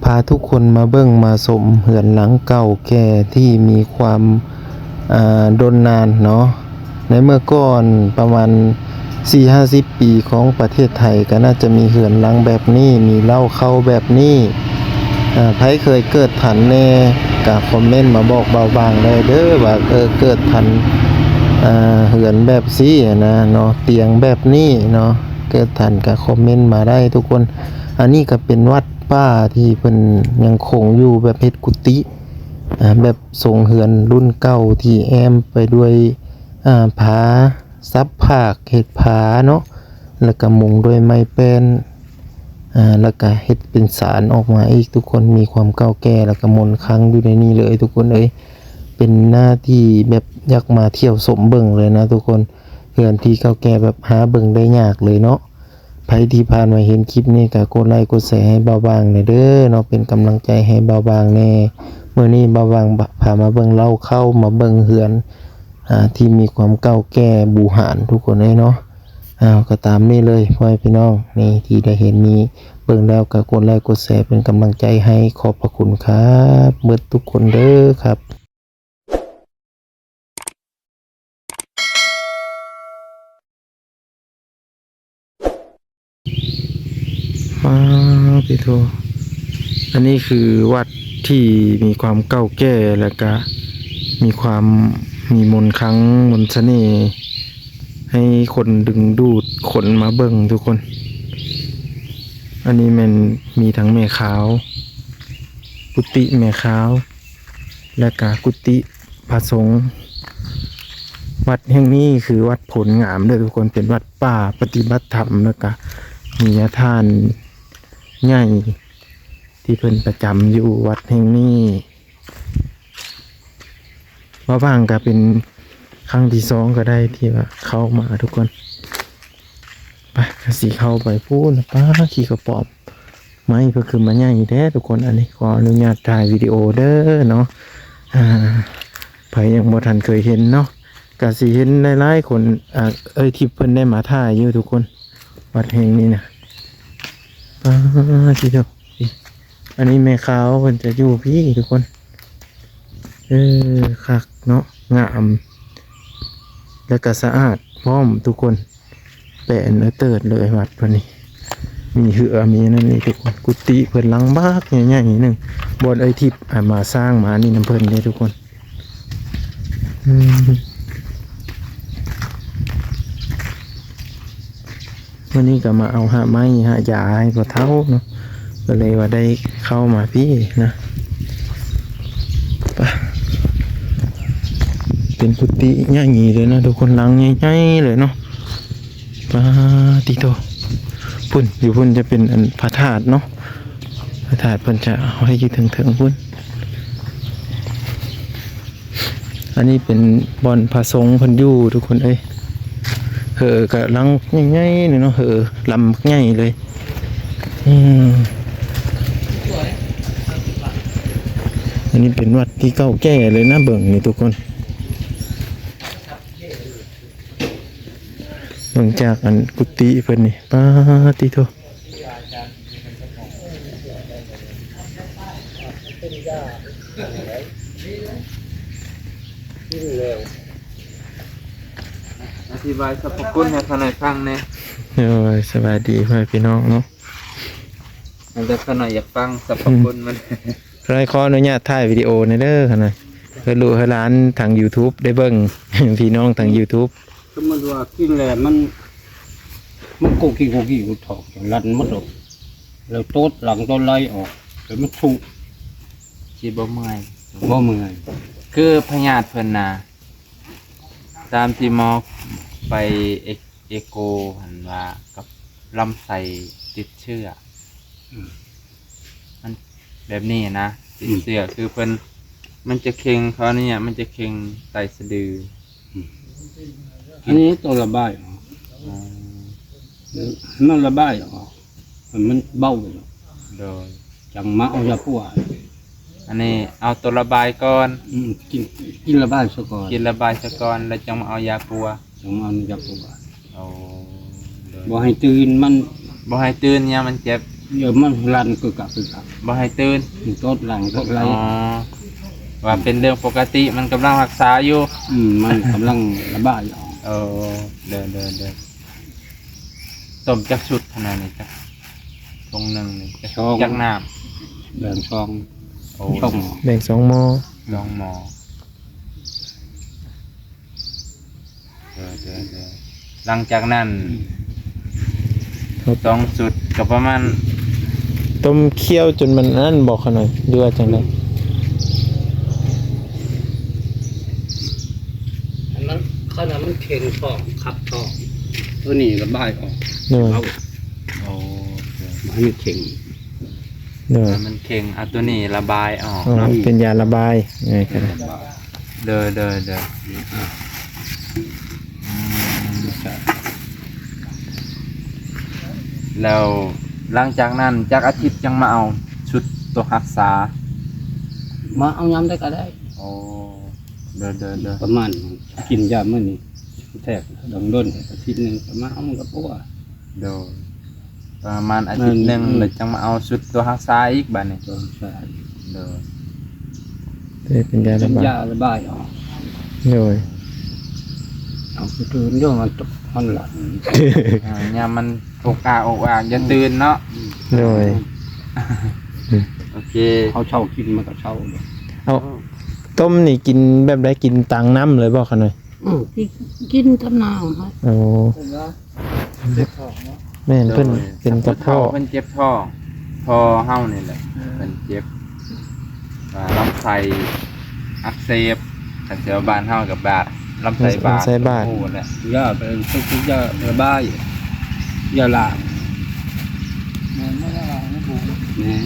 พาทุกคนมาเบิ่งมาชมเรือนหลังเก่าแก่ที่มีความดนนานเนาะในเมื่อก่อนประมาณ 4-50 ปีของประเทศไทยก็น่าจะมีเรือนหลังแบบนี้มีเล่าเข้าแบบนี้ใครเคยเกิดทันแน่ก็คอมเมนต์มาบอกเบาบางได้เด้อว่าเกิดทันเรือนแบบซี่นะเนาะเตียงแบบนี้เนาะเกิดทันก็คอมเมนต์มาได้ทุกคนอันนี้ก็เป็นวัดป้าที่เพิ่นยังคงอยู่แบบเฮ็ดกุฏิแบบทรงเรือนรุ่นเก่าที่แอมไปด้วยผาซับผากเฮ็ดผาเนาะแล้วก็มุงด้วยไม้แป้นแล้วก็เฮ็ดเป็นศาลออกมาอีกทุกคนมีความเก่าแก่แล้วก็มนต์ครั้งอยู่ในนี้เลยทุกคนเอ้ยเป็นหน้าที่แบบอยากมาเที่ยวชมเบิ่งเลยนะทุกคนเรือนที่เก่าแก่แบบหาเบิ่งได้ยากเลยเนาะใครที่ผ่านมาเห็นคลิปนี้ก็กดไลค์กดแชร์ให้เบาบางหน่อยเด้อเนาะเป็นกำลังใจให้เบาบางแน่มื้อนี้เบาบางพามาเบิ่งเล่าเข้ามาเบิ่งเรือนที่มีความเก่าแก่บูหารทุกคนเลยเนาะก็ตามนี้เลยพ่อพี่น้องนี่ที่ได้เห็นนี้เบิ่งแล้วก็กดไลค์กดแชร์เป็นกำลังใจให้ขอบพระคุณครับเบิดทุกคนเด้อครับพี่โทอันนี้คือวัดที่มีความเก่าแก่แล้วก็มีความมีมนต์ครั้งมนต์เสน่ห์ให้คนดึงดูดคนมาเบิ่งทุกคนอันนี้มันมีทั้งแม่ขาวกุฏิแม่ขาวและก็กุฏิพระสงฆ์วัดแห่งนี้คือวัดผลงามเด้อทุกคนเป็นวัดป่าปฏิบัติธรรมแล้วก็มีทานใหญ่ที่เพิ่นประจำอยู่วัดแห่งนี้ว่าบ้างก็เป็นครั้งที่2ก็ได้ที่ว่าเข้ามาทุกคนไปสิเข้าไปพูดนะป้าขี่กระป๋อมไม่ก็คือมาใหญ่แท้ทุกคนอันนี้ขออนุญาตถ่ายวิดีโอเด้อเนาะใครยังบ่ทันเคยเห็นเนาะก็สิเห็นหลายๆคนที่เพิ่นได้มาถ่ายอยู่ทุกคนวัดแห่งนี้นะป้าที่เดียวอันนี้แม่ขาวเพิ่นจะอยู่พี่ทุกคนคักเนาะงามแล้วก็สะอาดพร้อมทุกคนแปะเนื้อเติร์ดเลยวัดเพิ่นนี่มีเหือมีนั่นนี่ทุกคนกุฏิเพิ่นหลังบากใหญ่ๆนึงบนทิพย์มาสร้างมานี่น้ำเพิ่นนี่ทุกคนวันนี้ก็มาเอาหาไม้หายาให้พ่อเฒ่าเนาะก็เลยว่าได้เข้ามาพี่นะเป็นกุฏิใหญ่เลยนะทุกคนหลังใหญ่ๆเลยเนาะปาติโตพุ่นอยู่พุ่นจะเป็นอันพระธาตุเนาะพระธาตุเพิ่นจะเอาให้ยืดถึงพุ่นอันนี้เป็นบ่อนพระสงฆ์เพิ่นอยู่ทุกคนเอ้ยกับหลังใหญ่ๆเลยเนาะลำใหญ่เลยอันนี้เป็นวัดที่เก่าแก่เลยนะเบิ่งนี่ทุกคนเบิ่งจากอันกุฏิเพิ่นนี่ปาติโตอธิบายสรรพคุณให้ท่านฟังแน่สบายดีพี่น้องเนาะมันจะขนาดอยากฟังสรรพคุณมันขออนุญาตถ่ายวิดีโอในเด้อค่ะนะเพื่อรู้ให้ร้านทาง YouTube ได้เบิ่ง พี่น้องทาง YouTube สมมติว่ากินแล้วมันโกกี้กูถอกลันมัดออกแล้วโต๊ดหลังต้นไล่ออกแล้วมันทุกชีบ่เมื่อย บ่เมื่อย คือพญาติเพิ่นน่ะตามที่หมอไปเอโกหันว่ากับลำไส้ติดเชื้อมันแบบนี้นะติดเชื้อคือเพิ่นมันจะเค็งเขาเนี่ยมันจะเค็งไตสะดืออันนี้ตัวระบายออกมันระบายออกมันเบาเลยโดยจังมาเอายาปวดอันนี้เอาตัวระบายก่อนกินระบายซะก่อนกินระบายซะก่อนแล้วจังมาเอายาปัวจังเอายาปวดเอาบ่ให้ตื่นมัน บ่ให้ตื่นเนี่ยมันเจ็บ เดี๋ยวมันรันคือกับ บ่ให้ตื่น โต๊ดหลังโต๊ดไร อ๋อว่าเป็นเรื่องปกติมันกำลังรักษาอยู่ มันกำลังระบายออก เออเดินต้มจักชุดขนาดนี้จักทงหนึ่งนี่จักน้ แบ่งซอง ำโอ้ ช่อง แบ่ง2หม้อ ลองหมอเดินหลังจากนั้นต้องสุดกับประมาณ ต้มเคี่ยวจนมันนั่นบอกเขาหน่อยเดือจังได๋ มันขนาดมันเข่งท้องขับท้องตัวนี้ระบายออก เด้อ เอา โอ้ ให้มันเข่ง เด้อ มันเข่งเอาตัวนี้ระบายออก อ๋อ เนาะ เป็นยาระบายไงกัน เดินแล้วหลังจากนั้นจากอาทิตย์ยังมาเอาชุดตัวรักษา มาเอาย้ำได้ก็ได้ โอ้เดิน ประมาณกินยาเมื่อนี้แทกดังด้นอาทิตย์หนึ่งประมาณเอามันก็ปวด เดินประมาณอาทิตย์หนึ่งแล้วจังมาเอาชุดตัวรักษาอีกบัดนี้ ตัวใช่ เดิน เป็นยา เป็ ระ น บาย ยาระบายออก เด้อ เอาไปตื่นโยมมันตกมันหลับ ยามมันอกอากอย่าตื่นเนาะ เด้อ โอเค เขาเช่ากินมันก็เช่าเลย เอาต้มนี่กินแบบใดกินตังน้ำเลยบอกเขาหน่อย กินกับน้ำครับ โอ้แม่นเพิ่นเป็นกระเพาะ เพิ่นเจ็บท้องพอเฮานี่แหละเพิ่นเจ็บลำไส้อักเสบถ้าเสียวบ้านเฮากับบาดลำไส้บาดโอ้แหละ ยาเป็นทุกยาระบายยาลางนี่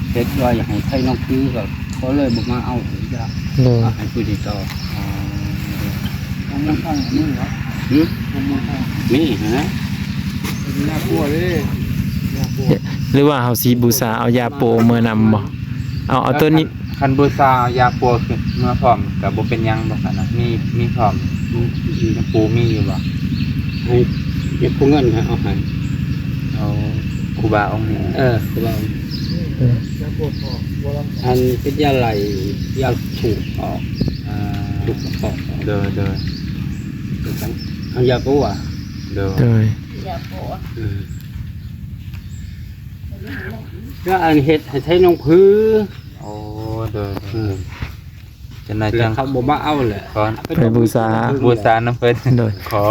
เพชรว่าอยากให้ไทยน้องคือก็เขาเลยบอกมาเอายา เด้อ ให้คุยดีต่อ มันข้างนี่เหรอ หืม มันข้าง นี่ฮะ น่ากลัวเลยน่ากลัว หรือว่าเฮาสิบูชาเอายาโปเมื่อนำบ่เอาตัวนี้ คันบูชาเอายาปัวขึ้นเมื่อพร้อมก็บ่เป็นหยังบ่คั่นน่ะมีพร้อมยาปูมีอยู่บ่ ให้เก็บพวกเงินให้เอาให้ เอาครูบาองค์นี้ คือว่า น่ากลัวพอบัวลำ อันเป็นยาไหลยาถูกออก อ่า ถูกออก เดิน เป็นจังเอายาปูอ่ะ เด้อ ก็อันเห็ดให้ใช้น้องพื้อ โอ้เดินจะนาย แล้ จั ว ง เขาบอกมาเอาแหละ ก่อน ไปบูชา บูชาน้ำเพิ่น โดย ขอ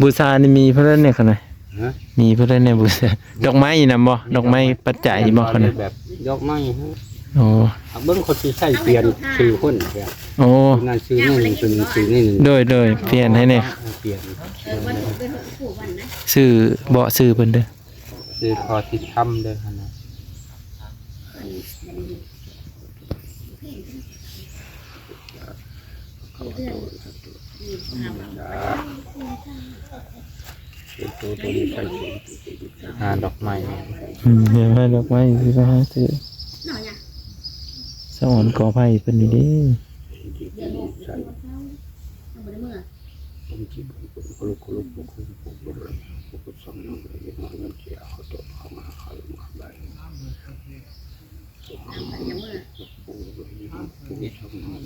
บูชานี่มีเพิ่นเนี่ยเขาหน่อย ฮะ มีเพิ่นเนี่ยบูชาดอกไม้นำบ่ดอกไม้ปัจจัยบ่เขาหน่อย แบบ ยกไม้ฮะ โอ้ เอาเบิ้งคนที่ใช้เปลี่ยนชื่อคนเปลี่ยน โอ้ งานชื่อนี่หนึ่งเป็นชื่อนี่หนึ่ง โดยเปลี่ยนให้แน่ เปลี่ยน ชื่อบ่ชื่อเพิ่นเด้อ คือพอที่ทำเด้อคั่นน่ะ ตัวนี้ใช้ หาดอกไม้ เดี๋ยวให้ดอกไม้สิไปหาซื้อสอนกอไผ่เพิ่นนี่เด้ ใช้ผมจีบคนลุกสองน้องเลยน้องเงินเสียเขาตัวเขามาเขามาใบนี่ชอบน้อง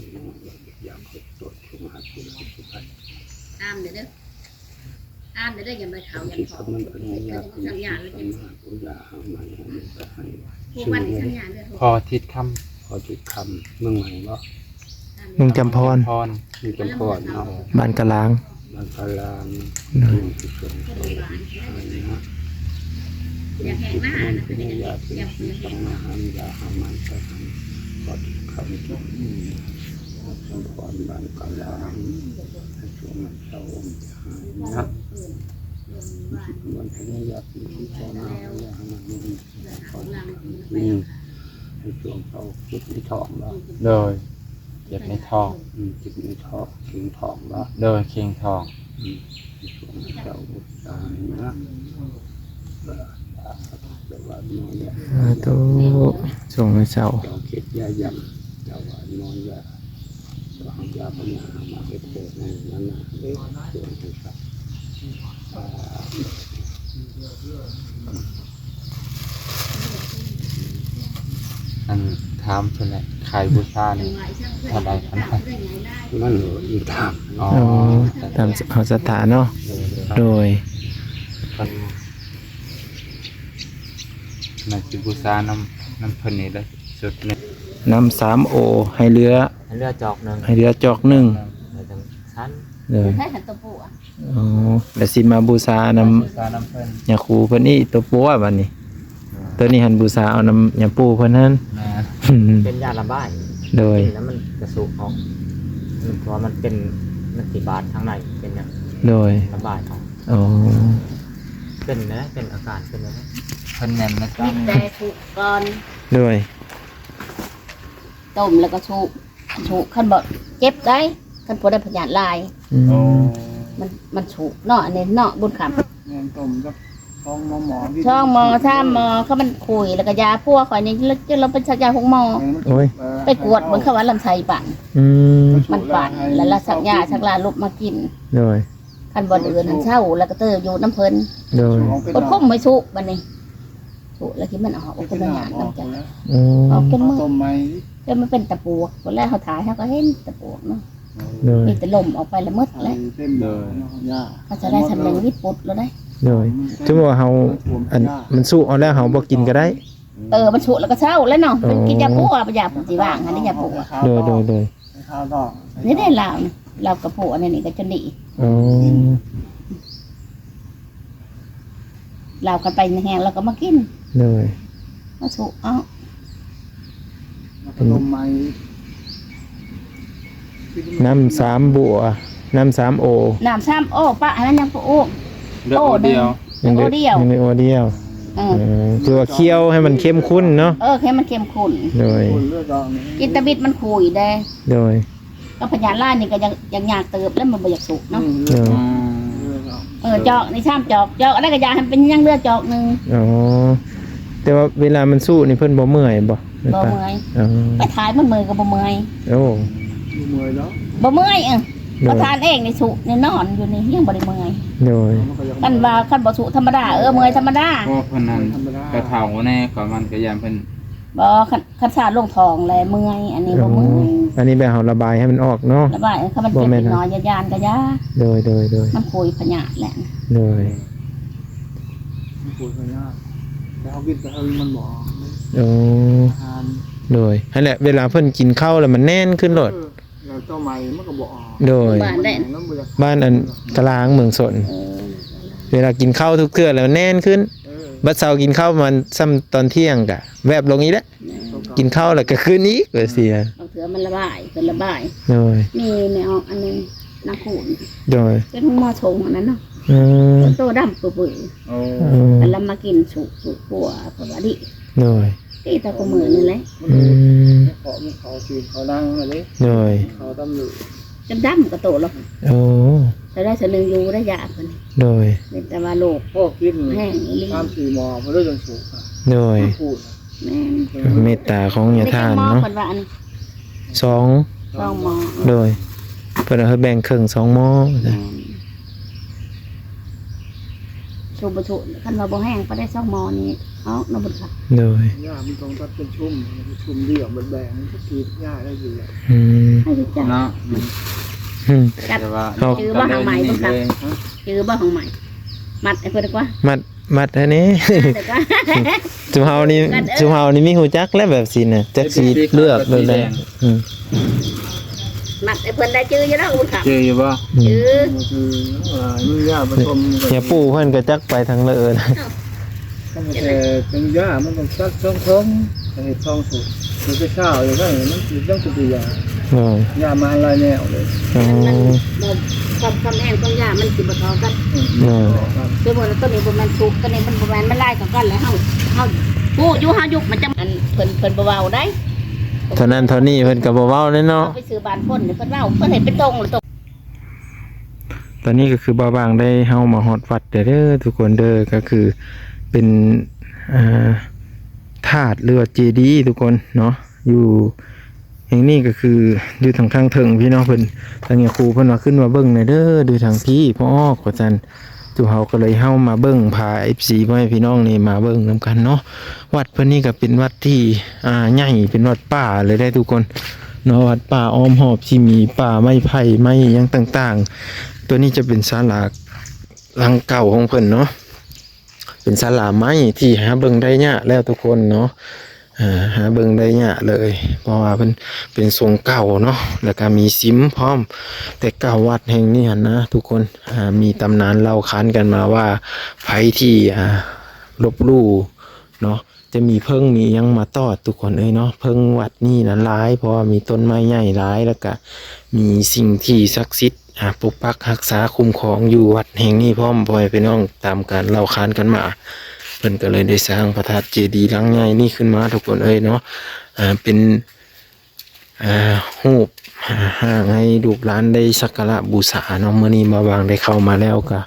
อยากเขาตัวเขามาตัวสุดท้าย ตามเด้ออย่ามาเขาอย่า ที่ ขอ ทำมันเป็นยาก สัญญาเลย ผมอยากให้มันให้ ผู้วันสัญญาเลย พอทิศค พอจุดคำเมืองใหม่ว่า มึงจำพร ำพร มีจำพรเนาะ บ้านกะลาง บางกาลางเป็นส่วนตัวนะ อย่าแหงหน้า มัน นะ เป็นยาเป็นต้องมาหายาหามันไปทำพอจุดคำจุดจำพรบางกาลางช่วงมันเช้านะมันเป็นยาเป็นที่พอมายาหามันนี่ในช่วงเขาจุดในท้องแล้ว โดยเจ็บในท้อง จุดในท้องถึงท้องแล้ว โดยเคียงทอง ช่วงเช้าตายนะแต่ว่านอนเนี่ย โตส่งให้เช้า เราเก็บยาหยำแต่ว่านอนยาเราเอายาปัญญามาเก็บเศษในนั้นนะเล็กส่วนที่สัก อันถามเพิ่นแหละขายบูชานี่เท่าใดขนาด มันอีกทาง อ๋อ อ๋อตามเอาสถานเนาะโดย เพิ่นน่าสิบูชาน้ำเพิ่นนี่ได้สุดนี่ นำ3โอให้เหลือ ให้เลือดจอกหนึ่ง ให้เหลือจอกหนึ่ง แล้วจังชั้น เลย ให้หันตัวปู่อ่ะ อ๋อแล้วสิมาบูชาน บูชาน้ำเพิ่น ำยาคูเพิ่นนี่ตัวปัวบัดนี้ ตัวนี้หันบูชาเอาน้ำยาปูเพิ่นนั้น แม่น เป็นยาระบาย โดย แล้วมันกระสุออกมันเพราะมันเป็นมันติบาดข้างในเป็นอย่าง โดย ระบายออก อ๋อ เป็นนะเป็นอาการเป็นนะ เพิ่นแน่นนะจ๊ะ มีแต่ถูกก่อน โดย ต้มแล้วก็ฉุขั้นบ่เจ็บได้ขั้นพอได้พยานลาย อืม โอ้ มันฉุเนาะอันนี้เนาะบุญคำ เงินต้มกับท้องหมอที่ ช่องหมอถ้าหมอเขามันคุยแล้วก็ยาพวกข่อยนี่เราเป็นชักยาของหมอ โอ้ย ไปกวดเหมือนเขาว่าลำไส้ปั่น อืม มันปั่นแล้วเราสักยาชักลาลุกมากิน โดย คันบ่อื่นหันเช่าแล้วก็เตออยู่น้ำเพลิน โดย กดพุ่มไม่ฉุบัดนี้ฉุแล้วที่มันออกเป็นหยาดน้ำจัง อืม ออกเป็นมือ ต้มไหม แล้วมันเป็นตะปวกตอนแรกเขาถ่ายเขาก็เห็นตะปวกเนาะ โดย มีแต่ลมออกไปละมืด ใส่ แล้ว เต็มเลยย่า เขาจะได้ทำเป็นวิปุดแล้วได้ โดยถึงว่าเฮาอันมันสู้เอาแล้วเฮาบ่กินก็ได้ มันฉุแล้วก็เช่าแล้วเนาะ อ๋อ เป็นกินยาปูอ่ะยาปูสีว่างอันนี้ยาปูอ่ะ โดยโดยโดย ข้าวต่อ นี่ได้ลาวนะเรากระปูอันนี้ก็จะดี อ๋อ เรากันไปในแห้งเราก็มากิน โดย มาฉุเอ้า ต้มไหม น้ำ3บัวน้ำ3โอ น้ำซ้ำโอ้ปะอันนั้นยังปูโอ้ เลือกโอเดียว ยัง โอเดียว ยังได้โอเดียว เอ คือว่าเคี่ยวให้มันเข้มข้นเนาะ ให้มันเข้มข้น โดย คนเลือดออกนี่ กินตะบิดมันคุยได้ โดย ก็พญาล่านี่ก็ยังอยากเติบแล้วมันบ่อยากสุกเนาะ เลือด อื ออก ม เลือดออก จอกในซ้ำจอกอะไรก็อยากให้เป็นยังเลือดจอกหนึ่ง อ๋อแต่ว่าเวลามันสู้นี่เพิ่นบ่เมื่อยบ่ บ่เมื่อย อ๋อ ไปถ่ายมันเมื่อยก็บ่เมื่อย โอ้ ดูมวยแล้ว บ่เมื่อยโดย ประทานเองนี่สุนี่นอนอยู่นี่ยังบ่ได้เมื่อย โดย มันก็ยัง คันว่าคันบ่สุธรรมดาเมื่อยธรรมดา เพราะเพิ่นนั้นกระเฒ่าแน่กว่ามันก็ยามเพิ่น บ่คันสาดลงทองแลเมื่อยอันนี้บ่เมื่อย อันนี้แบบเฮาระบายให้มันออกเนาะ แล้วว่าคันมันเจ็บนิดหน่อยยานก็ยา โดยโดย มันคุยพญาแหละ โดย มันปวดขยะแล้วเขากินแต่เขามันบอก โอ้ ทาน โดยนั่นแหละเวลาเพิ่นกินข้าวแล้วมันแน่นขึ้นโลด เราต้มไหมมันก็บอก โดย บ้านได้ แล้วมันจะ บ้านอันตารางเมืองสน เวลากินข้าวทุกเทื่อแล้วมันแน่นขึ้นบัดเช้ากินข้าวมันซ้ำตอนเที่ยงกะแวบลงอีกแล้วกินข้าวแล้วก็คืนนี้ก็เสีย บางเถื่อมันระบายเป็นระบาย โดย มีแมวอันนึงนาคูน โดย เป็นหม้อชงอันนั้นเนาะ อืม ตัวดำปุ๋ย โอ้ อันละมากินสุกปัวเพราะว่าดิ โดย ที่ตะกมือนี่แหละ อืม เขาสีเขานั่งอะไร โดย เขาตำรวจ จนดำก็โตแล้ว โอ้ แต่ได้สนึงอยู่ได้ยากคน โดย เป็นแต่ว่าโลก พ่อกิน แห้งอีหลี ข้ามสีหมอเพราะเรื่องสูง โดย พูด แม่น เมตตาของยาทาน หมอ เนาะ คนว่าอันนี้ สอง ต้องหมอ โดยเพิ่นเอาให้แบ่งครึ่ง2หม้อจ้ะ ชูบชุคันว่าบ่แห้งก็ได้2หมอนี้เอานบุญค่ะ โดย หญ้ามันต้องตัดเป็นชุ่มเดี่ยวมันแบ่งทุกทีหญ้าได้ดี อืม ให้รู้จัก เนาะมัน อืม จัด แต่ว่า เอา จื้อบ่หางไหมบ่ครับ เลย จื้อบ่ของใหม่มัดไอ้เพิ่นดีกว่า มัดอันนี้ เดี๋ยวก็ จุเฮานี่จุเฮานี่มีหูจักแล้วแบบสิน่ะจักสิเลือกเลยได้อืม มัดไอ้เพิ่นได้จื้ออยู่แล้วบุญค่ะ เจออยู่บ่ จื้อ คือมันหญ้าผสม อย่าปู่เพิ่นก็จักไปทางเลย แต่เป็นหญ้ามันต้องตัดช่องแต่ช่องสุดมันจะเช้าอย่างนั้นมันต้องสุดยา โอ้ย หญ้ามาอะไรแนวเลย อ๋อ มันความแห้งความยามันสิบ่เท่ากัน โอ้ย คือบ่ต้นนี้บ่แม่นสุกต้นนี้มันบ่แม่นมันลายกับกันแล้วเฮาผู้อยู่เฮายุกมันจะอันเพิ่นบ่เว้าได้ เท่านั้นเท่านี้เพิ่นก็บ่เว้าเลยเนาะ เอาไปซื้อบ้านเพิ่นเพิ่นเว้าเพิ่นเห็นเป็นตรงหรือตรง ตอนนี้ก็คือบ่าวบางได้เฮามาฮอดวัดเด้อทุกคนเด้อก็คือเป็นธาตุหรือว่าเจดีย์ทุกคนเนาะอยู่แห่งนี้ก็คืออยู่ทางเทิงพี่น้องเพิ่นทางเนี่ยครูเพิ่นว่าขึ้นมาเบิ่งหน่อยเด้อดูทางพี่พ่อขอจันเจ สุเฮาก็เลยเฮามาเบิ่งพา FC พ่อแม่พี่น้องนี่มาเบิ่งนํกันเนาะวัดเพิ่นนี่ก็เป็นวัดที่ใหญ่เป็นวัดป่าเลยได้ทุกคนเนาะวัดป่าอ้อมหอบที่มีป่าไม้ไผ่ไม้หยังต่างๆตัวนี้จะเป็นศาลาหลังเก่าของเพิ่นเนาะเป็นศาลาไม้ที่หาเบิ่งได้ยากแล้วทุกคนเนาะหาเบิ่งได้ยากเลยเพราะว่าเป็นทรงเก่าเนาะแล้วก็มีซิมพร้อมแต่เก่าวัดแห่งนี้หั่นนะทุกคนมีตำนานเล่าขานกันมาว่าไผที่ลบลู่เนาะจะมีเพิ่งมียังมาตอดทุกคนเนาะเพิ่งวัดนี่นั้นหลายเพราะว่ามีต้นไม้ใหญ่หลายแล้วก็มีสิ่งที่ศักดิ์สิทธิ์ปกปักรักษาคุ้มครองอยู่วัดแห่งนี้พร้อมบ่อยพี่น้องตามการเล่าขานกันมาเพิ่นก็เลยได้สร้างพระธาตุเจดีย์หลังใหญ่นี่ขึ้นมาทุกคนเนาะเป็นรูปห้างให้ลูกหลานได้สักการะบูชาเนาะมื้อนี้มาวางได้เข้ามาแล้วก็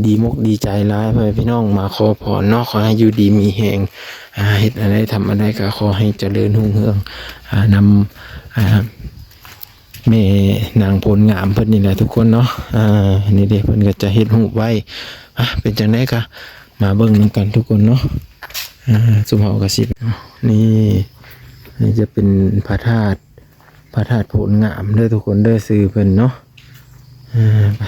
ดีมกดีใจหลายพี่น้องมาขอพรเนาะขอให้อยู่ดีมีแฮงเฮ็ดอะไรทำอะไรก็ขอให้เจริญรุ่งเรืองนำแม่นางพลงามเพิ่นนี่แหละทุกคนเนาะนี่เด้เพิ่นก็จะเฮ็ดรูปไว้เป็นจังได๋ก็มาเบิ่งนำกันทุกคนเนาะสุภาพกสิบนี่จะเป็นพระธาตุโพนงามเด้อทุกคนเด้อซื้อเพิ่นเนาะไป